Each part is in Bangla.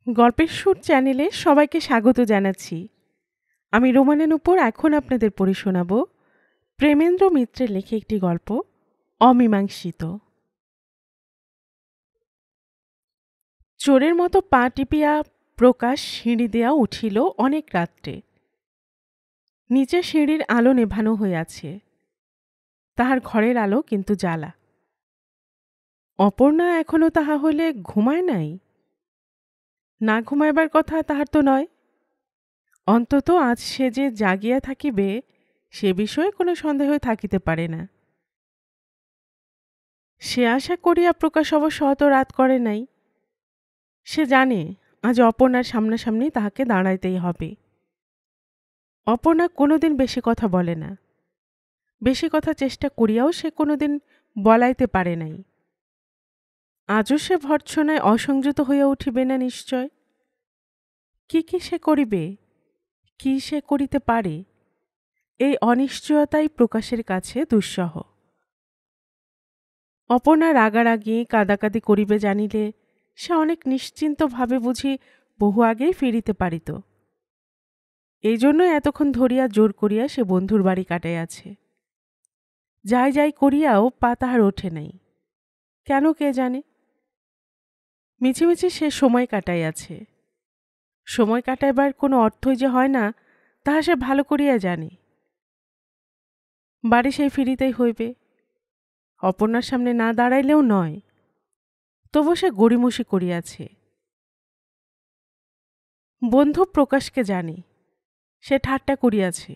গল্পের সুর চ্যানেলে সবাইকে স্বাগত জানাচ্ছি। আমি রোমানের উপর এখন আপনাদের পড়ে শোনাব প্রেমেন্দ্র মিত্রের লেখা একটি গল্প, অমীমাংসিত। চোরের মতো পা টিপিয়া প্রকাশ সিঁড়ি দেয়া উঠিল অনেক রাত্রে। নিচে সিঁড়ির আলো নেভানো হইয়াছে, তাহার ঘরের আলো কিন্তু জ্বালা। অপর্ণা এখনো তাহা হলে ঘুমায় নাই? না ঘুমাইবার কথা তাহার তো নয়। অন্তত আজ সে যে জাগিয়া থাকিবে সে বিষয়ে কোনো সন্দেহ থাকিতে পারে না। সে আশা করিয়া প্রকাশ অবশ্য অত রাত করে নাই। সে জানে আজ অপর্ণার সামনাসামনি তাহাকে দাঁড়াইতেই হবে। অপর্ণা কোনোদিন বেশি কথা বলে না, বেশি কথা চেষ্টা করিয়াও সে কোনোদিন বলাইতে পারে নাই। আজও সে ভর্ৎসনায় অসংযত হইয়া উঠিবে না নিশ্চয়। কি কি সে করিবে, কি সে করিতে পারে, এই অনিশ্চয়তাই প্রকাশের কাছে দুঃসহ। অপর্ণা রাগারাগি কাদাকাদি করিবে জানিলে সে অনেক নিশ্চিন্তভাবে বুঝি বহু আগেই ফিরিতে পারিত। এই জন্য এতক্ষণ ধরিয়া জোর করিয়া সে বন্ধুর বাড়ি কাটাইয়াছে। যাই যাই করিয়াও পা তাহার ওঠে নাই, কেন কে জানে। মিছিমিছি সে সময় কাটাইয়াছে। সময় কাটাইবার কোনো অর্থই যে হয় না তাহা সে ভালো করিয়া জানে। বাড়ি সেই ফিরিতেই হইবে, অপর্ণার সামনে না দাঁড়াইলেও নয়। তবু সে গড়িমসি করিয়াছে। বন্ধু প্রকাশকে জানে, সে ঠাট্টা করিয়াছে।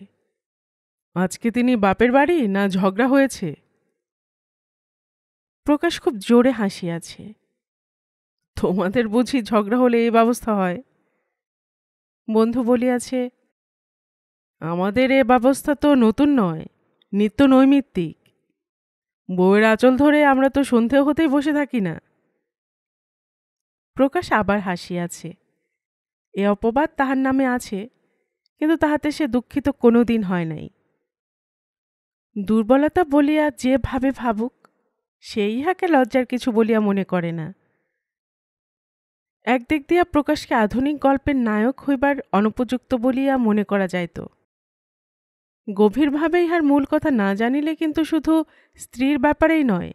আজকে তিনি বাপের বাড়ি না ঝগড়া হয়েছে? প্রকাশ খুব জোরে হাসিয়াছে। তোমাদের বুঝি ঝগড়া হলে এই ব্যবস্থা হয়? বন্ধু বলিয়াছে, আমাদের এ ব্যবস্থা তো নতুন নয়, নিত্য নৈমিত্তিক। বউয়ের আঁচল ধরে আমরা তো সন্ধে হতেই বসে থাকি না। প্রকাশ আবার হাসিয়াছে। এ অপবাদ তাহার নামে আছে, কিন্তু তাহাতে সে দুঃখিত কোনো দিন হয় নাই। দুর্বলতা বলিয়া যে ভাবে ভাবুক, সে ইহাকে লজ্জার কিছু বলিয়া মনে করে না। একদিক দিয়া প্রকাশকে আধুনিক গল্পের নায়ক হইবার অনুপযুক্ত বলিয়া মনে করা যাইত। গভীরভাবে ইহার মূল কথা না জানিলে কিন্তু শুধু স্ত্রীর ব্যাপারেই নয়,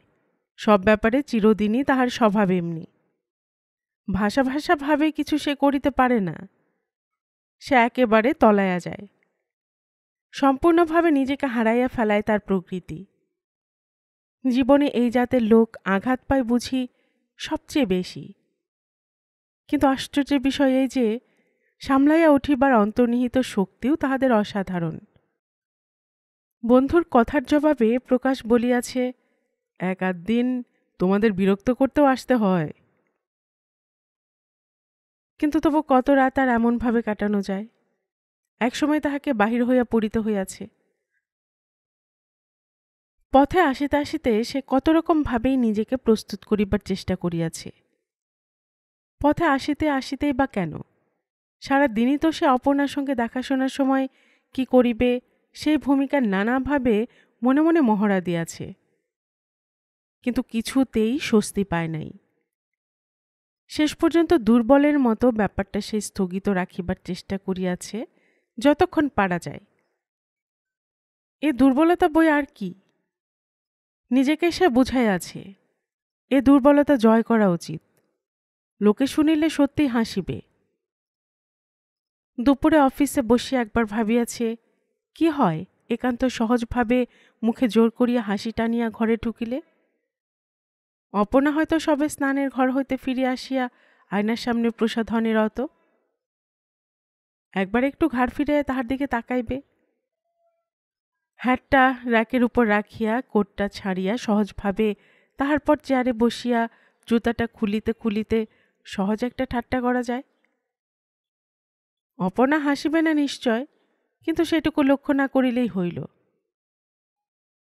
সব ব্যাপারে চিরদিনই তাহার স্বভাব এমনি। ভাষা ভাষা ভাবে কিছু সে করিতে পারে না, সে একেবারে তলাইয়া যায়। সম্পূর্ণভাবে নিজেকে হারাইয়া ফেলায় তার প্রকৃতি। জীবনে এই জাতের লোক আঘাত পায় বুঝি সবচেয়ে বেশি। কিন্তু আশ্চর্যের বিষয় এই যে সামলাইয়া উঠিবার অন্তর্নিহিত শক্তিও তাহাদের অসাধারণ। বন্ধুর কথার জবাবে প্রকাশ বলিয়াছে, এক আধ দিন তোমাদের বিরক্ত করতেও আসতে হয়। কিন্তু তবু কত রাত আর এমনভাবে কাটানো যায়। একসময় তাহাকে বাহির হইয়া পড়িতে হইয়াছে। পথে আসিতে আসিতে সে কত রকম ভাবেই নিজেকে প্রস্তুত করিবার চেষ্টা করিয়াছে। পথে আসিতে আসিতেই বা কেন, সারা দিনই তো সে অপর্ণার সঙ্গে দেখাশোনার সময় কি করিবে সেই ভূমিকার নানাভাবে মনে মনে মহড়া দিয়াছে, কিন্তু কিছুতেই স্বস্তি পায় নাই। শেষ পর্যন্ত দুর্বলের মতো ব্যাপারটা সে স্থগিত রাখিবার চেষ্টা করিয়াছে যতক্ষণ পারা যায়। এ দুর্বলতা বই আর কি? নিজেকে সে বুঝাইয়াছে, এ দুর্বলতা জয় করা উচিত। লোকে শুনিলে সত্যি হাসিবে। দুপুরে অফিসে বসিয়া একবার ভাবিয়াছে, কি হয় একান্ত সহজভাবে মুখে জোর করিয়া হাসি টানিয়া ঘরে ঢুকিলে। অপর্ণা হয়তো সবে স্নানের ঘর হইতে ফিরিয়া আসিয়া আয়নার সামনে প্রসাধনে রত। একবার একটু ঘাড় ফিরিয়া তাহার দিকে তাকাইবে। হ্যাটটা র্যাকের উপর রাখিয়া কোটটা ছাড়িয়া সহজভাবে তাহার পর চেয়ারে বসিয়া জুতাটা খুলিতে খুলিতে সহজ একটা ঠাট্টা করা যায়। অপর্ণা হাসিবে না নিশ্চয়, কিন্তু সেটুকু লক্ষ্য না করিলেই হইল।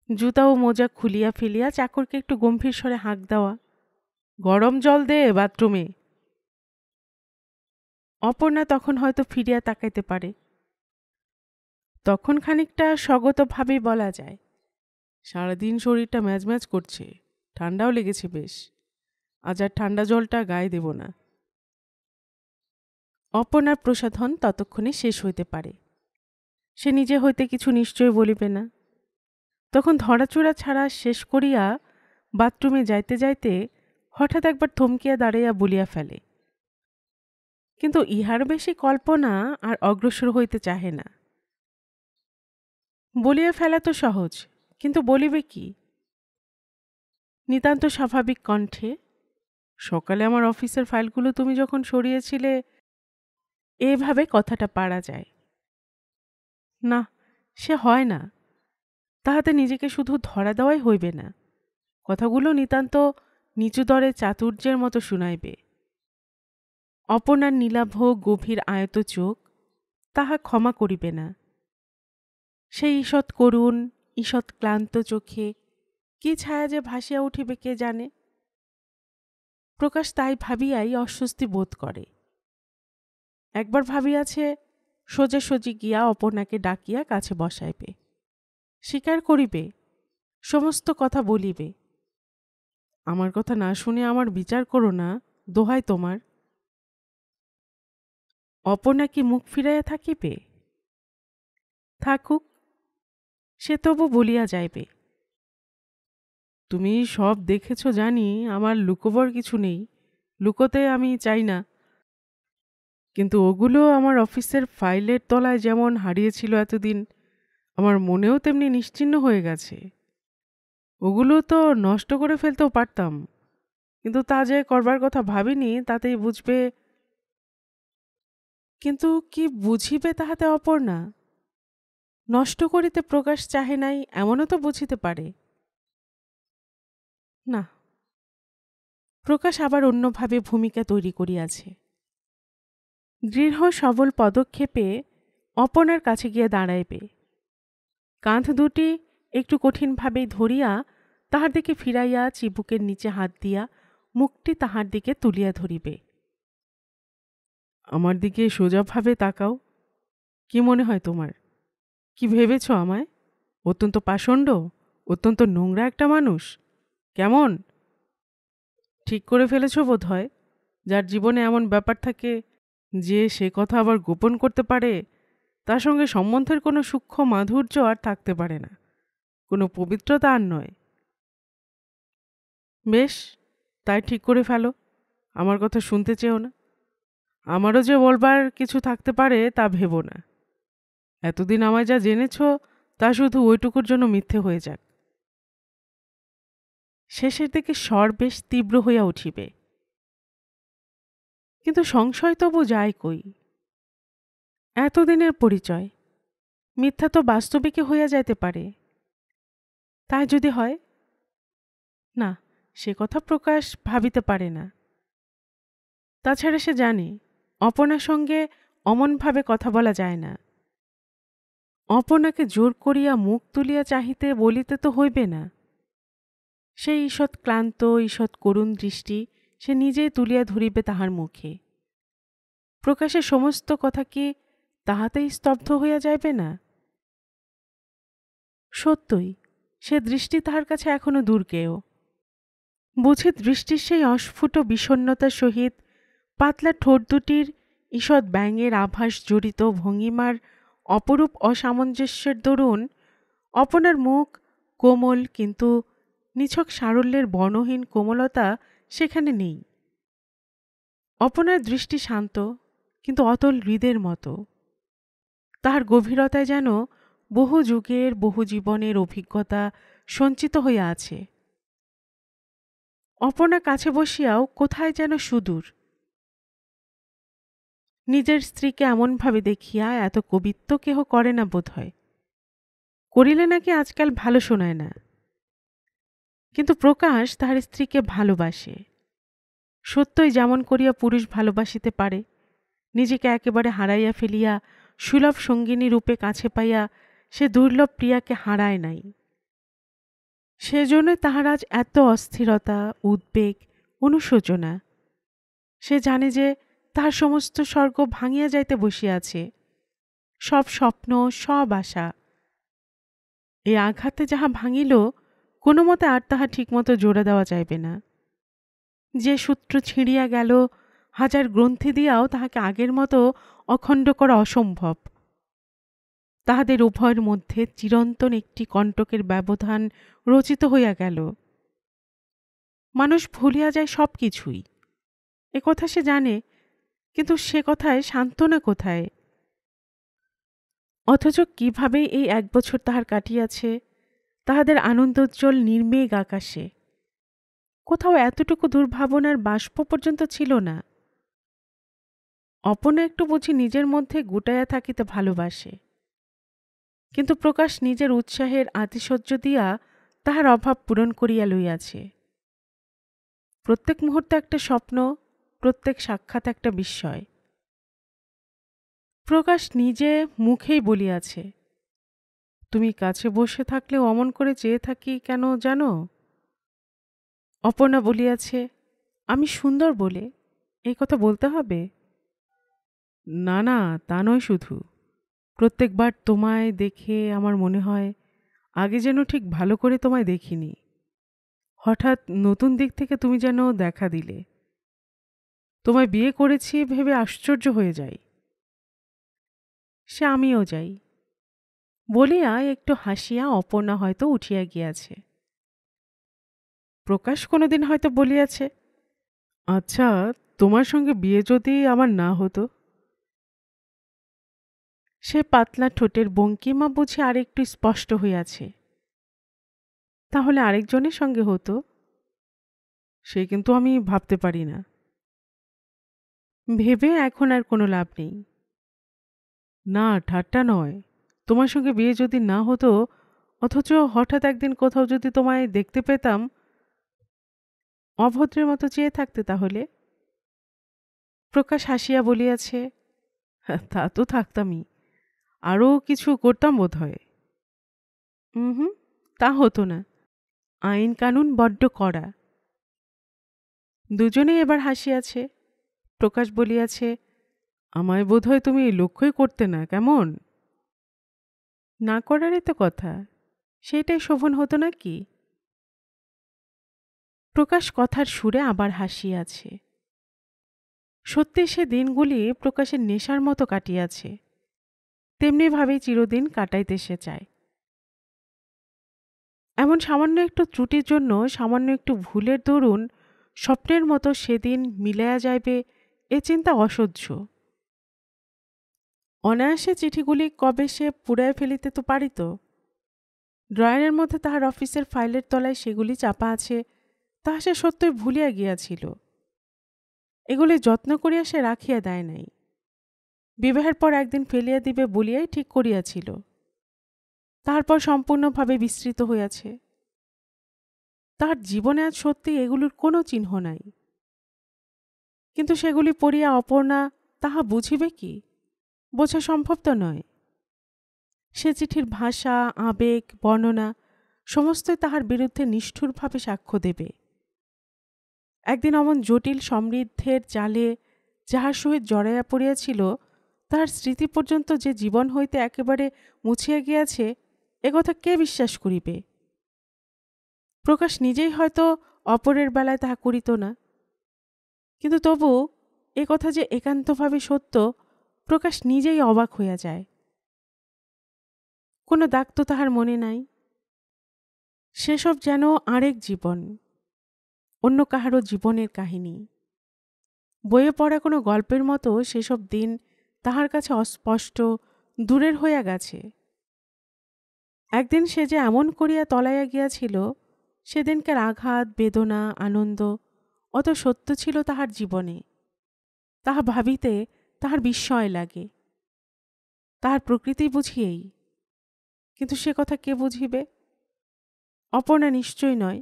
জুতা ও মোজা খুলিয়া ফেলিয়া চাকরকে একটু গম্ভীর স্বরে হাঁক দেওয়া, গরম জল দে বাথরুমে। অপর্ণা তখন হয়তো ফিরিয়া তাকাইতে পারে। তখন খানিকটা স্বগতভাবেই বলা যায়, সারাদিন শরীরটা ম্যাজম্যাজ করছে, ঠান্ডাও লেগেছে বেশ, আজ আর ঠান্ডা জলটা গায়ে দেব না। অপনার প্রসাধন ততক্ষণে শেষ হইতে পারে। সে নিজে হইতে কিছু নিশ্চয় বলিবে না। তখন ধরাচূড়া ছাড়া শেষ করিয়া বাথরুমে যাইতে যাইতে হঠাৎ একবার থমকিয়া দাঁড়াইয়া বলিয়া ফেলে, কিন্তু ইহার বেশি কল্পনা আর অগ্রসর হইতে চাহে না। বলিয়া ফেলা তো সহজ, কিন্তু বলিবে কি? নিতান্ত স্বাভাবিক কণ্ঠে, সকালে আমার অফিসের ফাইলগুলো তুমি যখন সরিয়েছিলে, এভাবে কথাটা পারা যায় না। সে হয় না। তাহাতে নিজেকে শুধু ধরা দেওয়াই হইবে না, কথাগুলো নিতান্ত নিচু দরে চাতুর্যের মতো শুনাইবে। অপনার নীলাভ গভীর আয়ত চোখ তাহা ক্ষমা করিবে না। সেই ঈষৎ করুণ, ঈষৎ ক্লান্ত চোখে কি ছায়া যে ভাসিয়া উঠিবে কে জানে। প্রকাশ তাই ভাবিয়াই অস্বস্তি বোধ করে। একবার ভাবিয়াছে সোজাসুজি গিয়া অপর্ণাকে ডাকিয়া কাছে বসাইবে, স্বীকার করিবে, সমস্ত কথা বলিবে। আমার কথা না শুনে আমার বিচার করো না, দোহাই তোমার। অপর্ণা কি মুখ ফিরাইয়া থাকিবে? থাকুক, সে তবু বলিয়া যাইবে, তুমি সব দেখেছ জানি, আমার লুকোবার কিছু নেই, লুকোতে আমি চাই না। কিন্তু ওগুলো আমার অফিসের ফাইলের তলায় যেমন হারিয়েছিল এতদিন, আমার মনেও তেমনি নিশ্চিহ্ন হয়ে গেছে। ওগুলো তো নষ্ট করে ফেলতেও পারতাম, কিন্তু তা যে করবার কথা ভাবিনি, তাতেই বুঝবে। কিন্তু কি বুঝিবে তাহাতে অপর্ণা? নষ্ট করিতে প্রকাশ চাহে নাই এমনও তো বুঝিতে পারে না। প্রকাশ আবার অন্যভাবে ভূমিকা তৈরি করিয়াছে। দৃঢ় সবল পদক্ষেপে অপর্ণার কাছে গিয়ে দাঁড়াইবে, কাঁধ দুটি একটু কঠিনভাবেই ধরিয়া তাহার দিকে ফিরাইয়া চিবুকের নিচে হাত দিয়া মুখটি তাহার দিকে তুলিয়া ধরিবে। আমার দিকে সোজাভাবে তাকাও। কি মনে হয় তোমার? কি ভেবেছ আমায়? অত্যন্ত পাষণ্ড, অত্যন্ত নোংরা একটা মানুষ? কেমন? ঠিক করে ফেলেছ বোধ হয়। যার জীবনে এমন ব্যাপার থাকে যে সে কথা আবার গোপন করতে পারে, তার সঙ্গে সম্বন্ধের কোনো সূক্ষ্ম মাধুর্য আর থাকতে পারে না, কোনো পবিত্রতা আর নয়। বেশ, তাই ঠিক করে ফেলো। আমার কথা শুনতে চেও না। আমারও যে বলবার কিছু থাকতে পারে তা ভেবো না। এতদিন আমায় যা জেনেছ তা শুধু ওইটুকুর জন্য মিথ্যে হয়ে যাক। শেষের দিকে স্বর বেশ তীব্র হইয়া উঠিবে, কিন্তু সংশয় তবু যায় কই। এতদিনের পরিচয়, মিথ্যা তো বাস্তবিকই হইয়া যাইতে পারে। তাই যদি হয়? না, সে কথা প্রকাশ ভাবিতে পারে না। তাছাড়া সে জানে অপর্ণার সঙ্গে অমনভাবে কথা বলা যায় না। অপর্ণাকে জোর করিয়া মুখ তুলিয়া চাহিতে বলিতে তো হইবে না। সেই ঈষৎ ক্লান্ত, ঈষৎ করুণ দৃষ্টি সে নিজেই তুলিয়া ধরিবে তাহার মুখে। প্রকাশের সমস্ত কথা কি তাহাতেই স্তব্ধ হইয়া যাইবে না? সত্যই সে দৃষ্টি তাহার কাছে এখনো দূরকেও। বুঝি দৃষ্টির সেই অস্ফুট বিষণ্ণতার সহিত পাতলা ঠোঁট দুটির ঈষৎ ব্যঙ্গের আভাস জড়িত ভঙ্গিমার অপরূপ অসামঞ্জস্যের দরুন অপনার মুখ কোমল, কিন্তু নিছক সারল্যের বর্ণহীন কোমলতা সেখানে নেই। অপনার দৃষ্টি শান্ত, কিন্তু অতল হৃদের মতো। তাহার গভীরতায় যেন বহু যুগের, বহু জীবনের অভিজ্ঞতা সঞ্চিত হইয়া আছে। অপর্ণা কাছে বসিয়াও কোথায় যেন সুদূর। নিজের স্ত্রীকে এমনভাবে দেখিয়া এত কবিত্ব কেহ করে না বোধ হয়। করিলে নাকি আজকাল ভালো শোনায় না। কিন্তু প্রকাশ তাহার স্ত্রীকে ভালোবাসে। সত্যই যেমন করিয়া পুরুষ ভালোবাসিতে পারে, নিজেকে একেবারে হারাইয়া ফেলিয়া সুলভ সঙ্গিনী রূপে কাছে পাইয়া সে দুর্লভ প্রিয়াকে হারায় নাই। সেজন্য তাহার আজ এত অস্থিরতা, উদ্বেগ, অনুশোচনা। সে জানে যে তাহার সমস্ত স্বর্গ ভাঙিয়া যাইতে বসিয়াছে, সব স্বপ্ন, সব আশা। এই আঘাতে যাহা ভাঙিল, কোনো মতে আর তাহা ঠিকমতো জোড়া দেওয়া যাইবে না। যে সূত্র ছিঁড়িয়া গেল, হাজার গ্রন্থি দিয়াও তাহাকে আগের মতো অখণ্ড করা অসম্ভব। তাহাদের উভয়ের মধ্যে চিরন্তন একটি কণ্টকের ব্যবধান রচিত হইয়া গেল। মানুষ ভুলিয়া যায় সব কিছুই, এ কথা সে জানে, কিন্তু সে কথায় সান্ত্বনা কোথায়? অথচ কিভাবে এই 1 বছর তাহার কাটিয়াছে, তাহাদের আনন্দোজ্জ্বল নির্মেঘ আকাশে কোথাও এতটুকু দুর্ভাবনার বাষ্প পর্যন্ত ছিল না। অপর্ণা একটু বুঝি নিজের মধ্যে গুটাইয়া থাকিতে ভালোবাসে, কিন্তু প্রকাশ নিজের উৎসাহের আতিশয্য দিয়া তাহার অভাব পূরণ করিয়া লইয়াছে। প্রত্যেক মুহূর্তে একটা স্বপ্ন, প্রত্যেক সাক্ষাৎ একটা বিস্ময়। প্রকাশ নিজে মুখেই বলিয়াছে, তুমি কাছে বসে থাকলেও অমন করে চেয়ে থাকি কেন জানো? অপর্ণা বলিয়াছে, আমি সুন্দর বলে এই কথা বলতে হবে? না না, তা নয়, শুধু প্রত্যেকবার তোমায় দেখে আমার মনে হয় আগে যেন ঠিক ভালো করে তোমায় দেখিনি। হঠাৎ নতুন দিক থেকে তুমি যেন দেখা দিলে। তোমায় বিয়ে করেছি ভেবে আশ্চর্য হয়ে যাই। সে আমিও যাই বলিয়া একটু হাসিয়া অপর্ণা হয়তো উঠিয়া গিয়াছে। প্রকাশ কোনোদিন হয়তো বলিয়াছে, আচ্ছা, তোমার সঙ্গে বিয়ে যদি আমার না হতো? সে পাতলা ঠোঁটের ভঙ্গিমা বুঝি আর একটু স্পষ্ট হইয়াছে। তাহলে আরেকজনের সঙ্গে হতো? সে কিন্তু আমি ভাবতে পারি না। ভেবে এখন আর কোনো লাভ নেই। না, ঠাট্টা নয়। তোমার সঙ্গে বিয়ে যদি না হতো, অথচ হঠাৎ একদিন কোথাও যদি তোমায় দেখতে পেতাম, অভদ্রের মতো চেয়ে থাকতে তাহলে? প্রকাশ হাসিয়া বলিয়াছে, তা তো থাকতামই, আরও কিছু করতাম বোধ হয়। হুম, তা হতো না। আইন কানুন বড্ড কড়া। দুজনেই এবার হাসিয়াছে। প্রকাশ বলিয়াছে, আমায় বোধহয় তুমি লক্ষ্যই করতে না, কেমন? না করারই তো কথা, সেইটাই শোভন হতো না কি? প্রকাশ কথার সুরে আবার হাসিয়াছে। সত্যি সে দিনগুলি প্রকাশের নেশার মতো কাটিয়াছে, তেমনিভাবেই চিরদিন কাটাইতে সে চায়। এমন সামান্য একটু ত্রুটির জন্য, সামান্য একটু ভুলের দরুন স্বপ্নের মতো সেদিন মিলাইয়া যাইবে, এ চিন্তা অসহ্য। অনায়াসে চিঠিগুলি কবে সে পুড়াইয়া ফেলিতে তো পারিত। ড্রয়ারের মধ্যে তাহার অফিসের ফাইলের তলায় সেগুলি চাপা আছে, তাহা সে সত্যই ভুলিয়া গিয়াছিল। এগুলি যত্ন করিয়া সে রাখিয়া দেয় নাই। বিবাহের পর একদিন ফেলিয়া দিবে বলিয়াই ঠিক করিয়াছিল। তারপর সম্পূর্ণভাবে বিস্মৃত হইয়াছে। তাহার জীবনে আজ সত্যি এগুলোর কোনো চিহ্ন নাই। কিন্তু সেগুলি পড়িয়া অপর্ণা তাহা বুঝিবে কি? বোঝা সম্ভব তো নয়। সে চিঠির ভাষা, আবেগ, বর্ণনা সমস্তই তাহার বিরুদ্ধে নিষ্ঠুরভাবে সাক্ষ্য দেবে। একদিন অমন জটিল সমৃদ্ধের জালে যাহার সহিত জড়াইয়া পড়িয়াছিল, তাহার স্মৃতি পর্যন্ত যে জীবন হইতে একেবারে মুছিয়া গিয়াছে, একথা কে বিশ্বাস করিবে? প্রকাশ নিজেই হয়তো অপরের বেলায় তাহা করিত না, কিন্তু তবু এ কথা যে একান্তভাবে সত্য, প্রকাশ নিজেই অবাক হইয়া যায়। কোনো দাগ তো তাহার মনে নাই। সেসব যেন আরেক জীবন, অন্য কাহারও জীবনের কাহিনী। বইয়ে পড়া কোনো গল্পের মতো সেসব দিন তাহার কাছে অস্পষ্ট, দূরের হইয়া গেছে। একদিন সে যে এমন করিয়া তলাইয়া গিয়াছিল, সেদিনকার আঘাত, বেদনা, আনন্দ অত সত্য ছিল তাহার জীবনে। তাহা ভাবিতে তাহার বিস্ময় লাগে। তাহার প্রকৃতি বুঝিয়েই, কিন্তু সে কথা কে বুঝিবে? অপর্ণা নিশ্চয় নয়।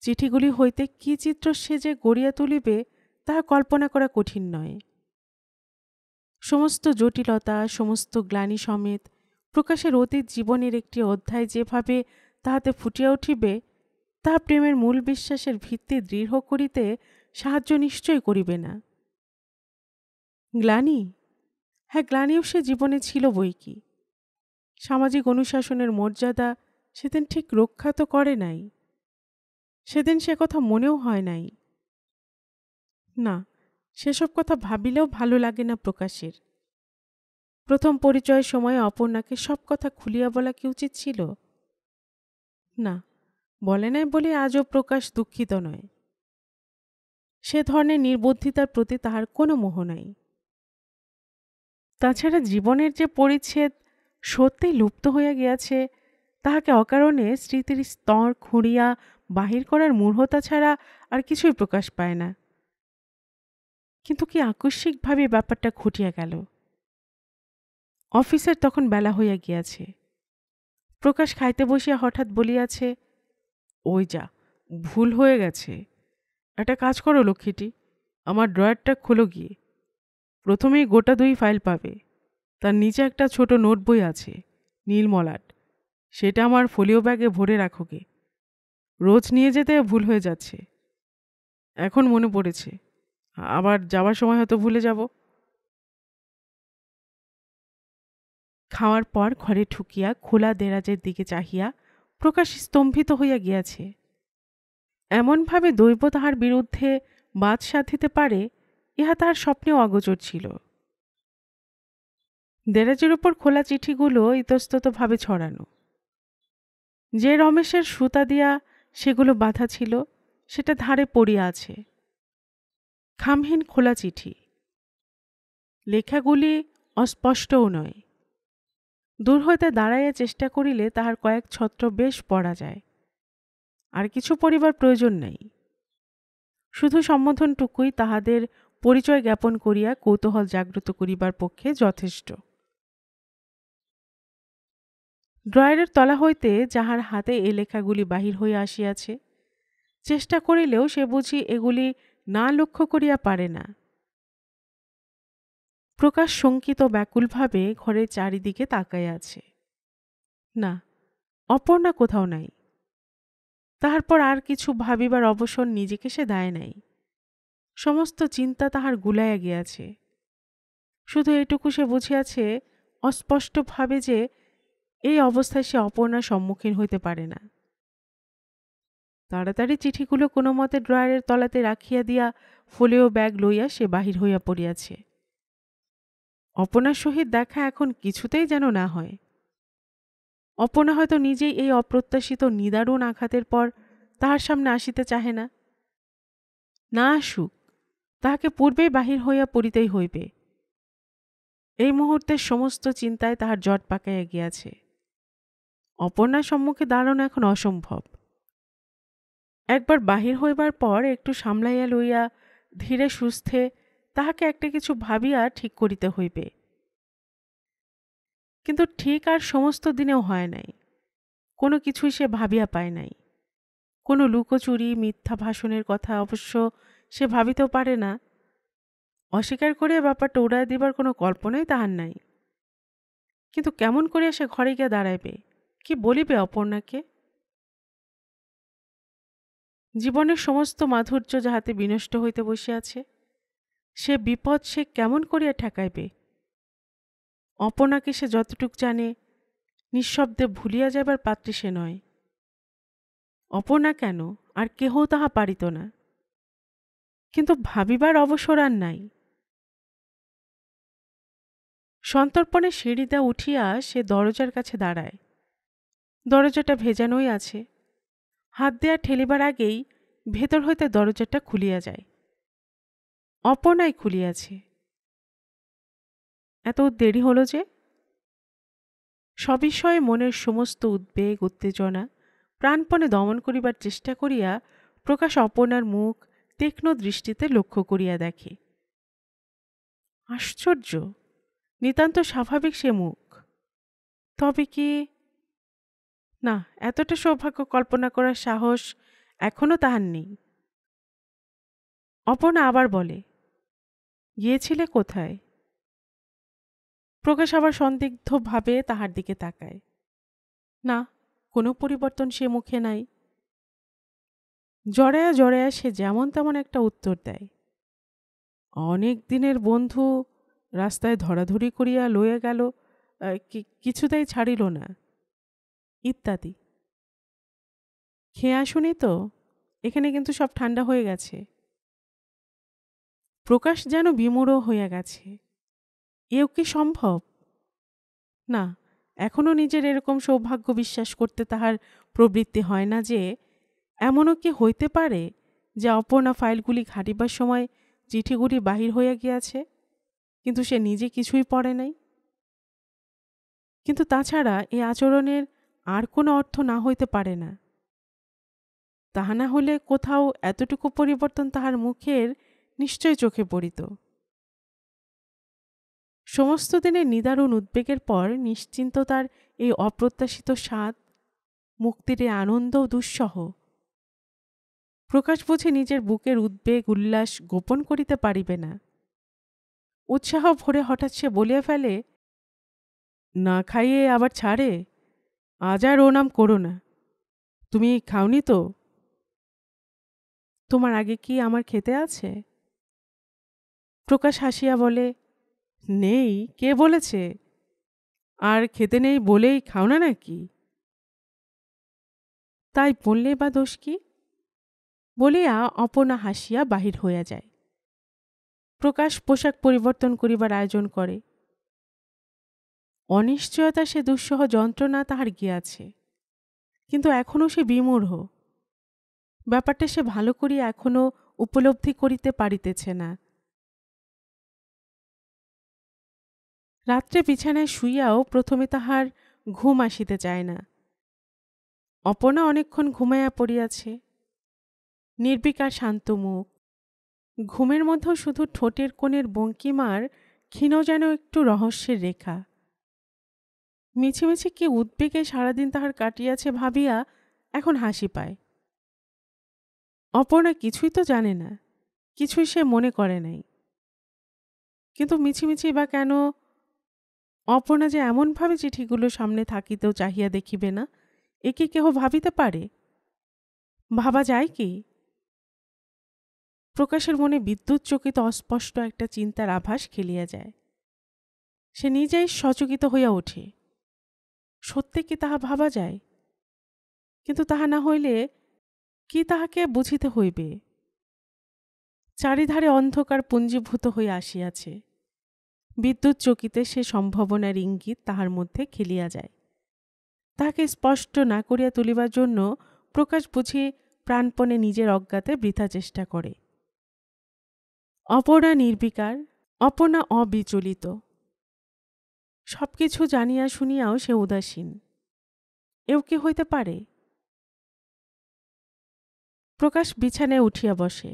চিঠিগুলি হইতে কি চিত্র সে যে গড়িয়া তুলিবে, তাহা কল্পনা করা কঠিন নয়। সমস্ত জটিলতা, সমস্ত গ্লানি সমেত প্রকাশের অতীত জীবনের একটি অধ্যায় যেভাবে তাহাতে ফুটিয়া উঠিবে, তাহা প্রেমের মূল বিশ্বাসের ভিত্তি দৃঢ় করিতে সাহায্য নিশ্চয় করিবে না। গ্লানি? হ্যাঁ, গ্লানিও সে জীবনে ছিল বই কি। সামাজিক অনুশাসনের মর্যাদা সেদিন ঠিক রক্ষা তো করে নাই। সেদিন সে কথা মনেও হয় নাই। না, সেসব কথা ভাবিলেও ভালো লাগে না প্রকাশের। প্রথম পরিচয়ের সময় অপর্ণাকে সব কথা খুলিয়া বলা কি উচিত ছিল? না, বলে নাই বলে আজও প্রকাশ দুঃখিত নয়। সে ধরনের নির্বুদ্ধিতার প্রতি তাহার কোনো মোহ নাই। তাছাড়া জীবনের যে পরিচ্ছেদ সত্যিই লুপ্ত হইয়া গিয়াছে, তাহাকে অকারণে স্মৃতির স্তর খুঁড়িয়া বাহির করার মূঢ়তা ছাড়া আর কিছুই প্রকাশ পায় না। কিন্তু কি আকস্মিকভাবে ব্যাপারটা ঘটিয়া গেল। অফিসের তখন বেলা হইয়া গিয়াছে। প্রকাশ খাইতে বসিয়া হঠাৎ বলিয়াছে, ওই যা, ভুল হয়ে গেছে। একটা কাজ করো লক্ষ্মীটি, আমার ড্রয়ারটা খোলো গিয়ে। প্রথমেই গোটা 2 ফাইল পাবে। তার নিচে একটা ছোট নোট বই আছে, নীল মলাট। সেটা আমার ফোলিও ব্যাগে ভরে রাখো গে। রোজ নিয়ে যেতে ভুল হয়ে যাচ্ছে। এখন মনে পড়েছে, আবার যাবার সময় হয়তো ভুলে যাব। খাওয়ার পর ঘরে ঢুকিয়া খোলা দেরাজের দিকে চাহিয়া প্রকাশ স্তম্ভিত হইয়া গিয়াছে। এমনভাবে দৈব তাহার বিরুদ্ধে বাদ সাধিতে পারে, ইহা তাহার স্বপ্নেও অগোচর ছিল। দেরাজের উপর খোলা চিঠিগুলো ইতস্ততভাবে ছড়ানো। যে রমেশের সুতা দিয়া সেগুলো বাঁধা ছিল, সেটা ধারে পড়িয়া আছে। খামহীন খোলা চিঠি। লেখাগুলি অস্পষ্টও নয়। দূর হইতে দাঁড়াইয়া চেষ্টা করিলে তাহার কয়েক ছত্র বেশ পড়া যায়। আর কিছু পড়িবার প্রয়োজন নাই। শুধু সম্বোধনটুকুই তাহাদের পরিচয় জ্ঞাপন করিয়া কৌতূহল জাগ্রত করিবার পক্ষে যথেষ্ট। ড্রয়ারের তলা হইতে যাহার হাতে এ লেখাগুলি বাহির হইয়া আসিয়াছে, চেষ্টা করিলেও সে বুঝি এগুলি না লক্ষ্য করিয়া পারে না। প্রকাশ শঙ্কিত ব্যাকুলভাবে ঘরের চারিদিকে তাকাইয়া আছে। না, অপর্ণা কোথাও নাই। তাহার পর আর কিছু ভাবিবার অবসর নিজেকে সে দেয় নাই। সমস্ত চিন্তা তাহার গুলাইয়া গিয়াছে। শুধু এটুকু সে বুঝিয়াছে অস্পষ্টভাবে যে এই অবস্থায় সে অপর্ণার সম্মুখীন হইতে পারে না। তাড়াতাড়ি চিঠিগুলো কোনো মতে ড্রয়ারের তলাতে রাখিয়া দিয়া ফোলিও ব্যাগ লইয়া সে বাহির হইয়া পড়িয়াছে। অপর্ণার সহিত দেখা এখন কিছুতেই যেন না হয়। অপর্ণা হয়তো নিজেই এই অপ্রত্যাশিত নিদারুণ আঘাতের পর তাহার সামনে আসিতে চাহে না। না আসুক, তাহাকে পূর্বেই বাহির হইয়া পড়িতেই হইবে। এই মুহূর্তের সমস্ত চিন্তায় তাহার জট পাকাইয়া গিয়াছে। অপর্ণার সম্মুখে দাঁড়ানো এখন অসম্ভব। একবার বাহির হইবার পর একটু সামলাইয়া লইয়া ধীরে সুস্থে তাহাকে একটা কিছু ভাবিয়া ঠিক করিতে হইবে। কিন্তু ঠিক আর সমস্ত দিনেও হয় নাই। কোনো কিছুই সে ভাবিয়া পায় নাই। কোনো লুকোচুরি মিথ্যা ভাষণের কথা অবশ্য সে ভাবিতেও পারে না। অস্বীকার করিয়া ব্যাপারটা উড়াইয়া দিবার কোনো কল্পনাই তাহার নাই। কিন্তু কেমন করিয়া সে ঘরে গিয়া দাঁড়াইবে, কি বলিবে অপর্ণাকে? জীবনের সমস্ত মাধুর্য যাহাতে বিনষ্ট হইতে বসিয়াছে, সে বিপদ সে কেমন করিয়া ঠেকাইবে? অপর্ণাকে সে যতটুক জানে, নিঃশব্দে ভুলিয়া যাইবার পাত্রী সে নয়। অপর্ণা কেন, আর কেহ তাহা পারিত না। কিন্তু ভাবিবার অবসর আর নাই। সন্তর্পণে সিঁড়িতে উঠিয়া সে দরজার কাছে দাঁড়ায়। দরজাটা ভেজানোই আছে। হাত দেয়া ঠেলিবার আগেই ভেতর হইতে দরজাটা খুলিয়া যায়। অপর্ণাই খুলিয়াছে। এত দেরি হলো যে? সবিষয়ে মনের সমস্ত উদ্বেগ উত্তেজনা প্রাণপণে দমন করিবার চেষ্টা করিয়া প্রকাশ অপর্ণার মুখ তীক্ষ্ণ দৃষ্টিতে লক্ষ্য করিয়া দেখে। আশ্চর্য, নিতান্ত স্বাভাবিক সে মুখ। তবে কি না, এতটা সৌভাগ্য কল্পনা করার সাহস এখনো তাহার নেই। অপর্ণা আবার বলে, গিয়েছিলে কোথায়? প্রকাশ আবার সন্দিগ্ধভাবে তাহার দিকে তাকায়। না, কোনো পরিবর্তন সে মুখে নাই। জড়ায়া জড়ায়া সে যেমন তেমন একটা উত্তর দেয়। অনেক দিনের বন্ধু রাস্তায় ধরাধরি করিয়া লইয়া গেল, কিছুতেই ছাড়িল না, ইত্যাদি। খেয়ে আসুনি তো? এখানে কিন্তু সব ঠান্ডা হয়ে গেছে। প্রকাশ যেন বিমূঢ় হইয়া গেছে। এও কি সম্ভব? না, এখনও নিজের এরকম সৌভাগ্য বিশ্বাস করতে তাহার প্রবৃত্তি হয় না যে এমনও কি হইতে পারে যে অপর্ণা ফাইলগুলি ঘাটিবার সময় চিঠিগুলি বাহির হইয়া গিয়াছে, কিন্তু সে নিজে কিছুই পড়ে নাই। কিন্তু তাছাড়া এই আচরণের আর কোনো অর্থ না হইতে পারে না। তাহা না হলে কোথাও এতটুকু পরিবর্তন তাহার মুখের নিশ্চয় চোখে পড়িত। সমস্ত দিনের নিদারুণ উদ্বেগের পর নিশ্চিন্ততার এই অপ্রত্যাশিত স্বাদ, মুক্তির এই আনন্দ ও দুঃসহ। প্রকাশ বুঝি নিজের বুকের উদ্বেগ উল্লাস গোপন করিতে পারিবে না। উৎসাহ ভরে হঠাৎ সে বলিয়া ফেলে, না খাইয়ে আবার ছাড়ে? আজ আর ও নাম করো না। তুমি খাওনি তো? তোমার আগে কি আমার খেতে আছে? প্রকাশ হাসিয়া বলে, নেই, কে বলেছে? আর খেতে নেই বলেই খাও না নাকি? তাই বললে বা দোষ কি? বলিয়া অপর্ণা হাসিয়া বাহির হইয়া যায়। প্রকাশ পোশাক পরিবর্তন করিবার আয়োজন করে। অনিশ্চয়তা সে দুঃসহ যন্ত্রণা তাহার গিয়াছে, কিন্তু এখনও সে বিমূঢ়। ব্যাপারটা সে ভালো করিয়া এখনও উপলব্ধি করিতে পারিতেছে না। রাত্রে বিছানায় শুইয়াও প্রথমে তাহার ঘুম আসিতে চায় না। অপর্ণা অনেকক্ষণ ঘুমাইয়া পড়িয়াছে, নির্বিকার শান্ত মুখ। ঘুমের মধ্যেও শুধু ঠোঁটের কোণের বঙ্কিমার ক্ষীণ যেন একটু রহস্যের রেখা। মিছিমিছি কি উদ্বেগে সারাদিন তাহার কাটিয়াছে ভাবিয়া এখন হাসি পায়। অপর্ণা কিছুই তো জানে না, কিছুই সে মনে করে নাই। কিন্তু মিছিমিছি বা কেন অপর্ণা যে এমনভাবে চিঠিগুলো সামনে থাকিতেও চাহিয়া দেখিবে না, এ কি কেহ ভাবিতে পারে? ভাবা যায় কি? প্রকাশের মনে বিদ্যুৎ চকিত অস্পষ্ট একটা চিন্তার আভাস খেলিয়া যায়। সে নিজেই সচকিত হইয়া ওঠে। সত্যি কি তাহা ভাবা যায়? কিন্তু তাহা না হইলে কি তাহাকে বুঝিতে হইবে? চারিধারে অন্ধকার পুঞ্জীভূত হইয়া আসিয়াছে। বিদ্যুৎ চকিতে সে সম্ভাবনার ইঙ্গিত তাহার মধ্যে খেলিয়া যায়। তাহাকে স্পষ্ট না করিয়া তুলিবার জন্য প্রকাশ বুঝি প্রাণপণে নিজের অজ্ঞাতে বৃথা চেষ্টা করে। অপর্ণা নির্বিকার, অপর্ণা অবিচলিত। সবকিছু জানিয়া শুনিয়াও সে উদাসীন। এও কি হইতে পারে? প্রকাশ বিছানায় উঠিয়া বসে।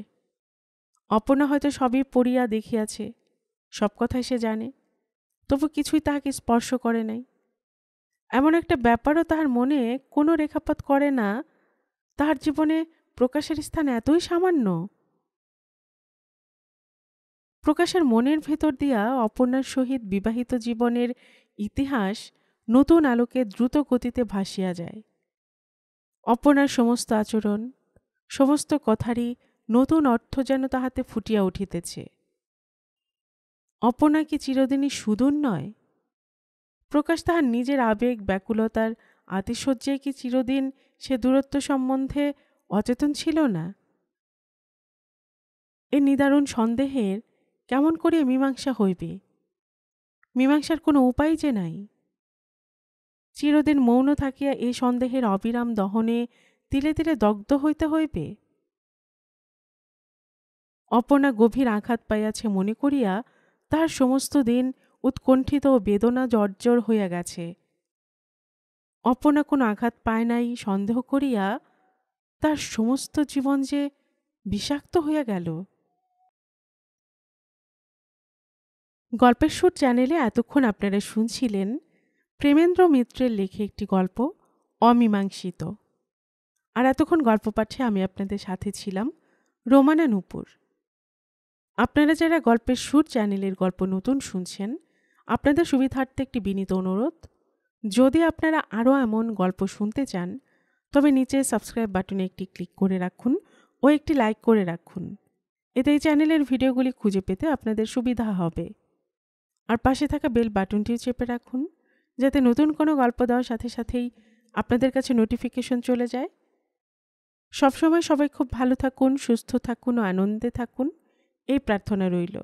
অপর্ণা হয়তো সবই পড়িয়া দেখিয়াছে, সব কথাই সে জানে, তবু কিছুই তাহাকে স্পর্শ করে নাই। এমন একটা ব্যাপারও তাহার মনে কোনো রেখাপাত করে না, তাহার জীবনে প্রকাশের স্থান এতই সামান্য। প্রকাশের মনের ভেতর দিয়া অপর্ণার সহিত বিবাহিত জীবনের ইতিহাস নতুন আলোকে দ্রুত গতিতে ভাসিয়া যায়। অপর্ণার সমস্ত আচরণ, সমস্ত কথারই নতুন অর্থ যেন তাহাতে ফুটিয়া উঠিতেছে। অপর্ণা কি চিরদিনই সুদূর নয়? প্রকাশ তাহার নিজের আবেগ ব্যাকুলতার আতিশয্যে কি চিরদিন সে দূরত্ব সম্বন্ধে অচেতন ছিল না? এ নিদারুণ সন্দেহের কেমন করিয়া মীমাংসা হইবে? মীমাংসার কোনো উপায় যে নাই। চিরদিন মৌন থাকিয়া এ সন্দেহের অবিরাম দহনে তিলে তিলে দগ্ধ হইতে হইবে। অপর্ণা গভীর আঘাত পাইয়াছে মনে করিয়া তাহার সমস্ত দিন উৎকণ্ঠিত ও বেদনা জর্জর হইয়া গেছে। অপর্ণা কোনো আঘাত পায় নাই সন্দেহ করিয়া তার সমস্ত জীবন যে বিষাক্ত হইয়া গেল। গল্পের সুর চ্যানেলে এতক্ষণ আপনারা শুনছিলেন প্রেমেন্দ্র মিত্রের লেখে একটি গল্প, অমীমাংসিত। আর এতক্ষণ গল্প পাঠে আমি আপনাদের সাথে ছিলাম রোমানা নূপুর। আপনারা যারা গল্পের সুর চ্যানেলের গল্প নতুন শুনছেন, আপনাদের সুবিধার্থে একটি বিনীত অনুরোধ, যদি আপনারা আরও এমন গল্প শুনতে চান তবে নিচে সাবস্ক্রাইব বাটনে একটি ক্লিক করে রাখুন ও একটি লাইক করে রাখুন। এতে এই চ্যানেলের ভিডিওগুলি খুঁজে পেতে আপনাদের সুবিধা হবে। আর পাশে থাকা বেল বাটনটিও চেপে রাখুন, যাতে নতুন কোনো গল্প দেওয়ার সাথে সাথেই আপনাদের কাছে নোটিফিকেশন চলে যায়। সবসময় সবাই খুব ভালো থাকুন, সুস্থ থাকুন ও আনন্দে থাকুন। এই প্রার্থনা রইল।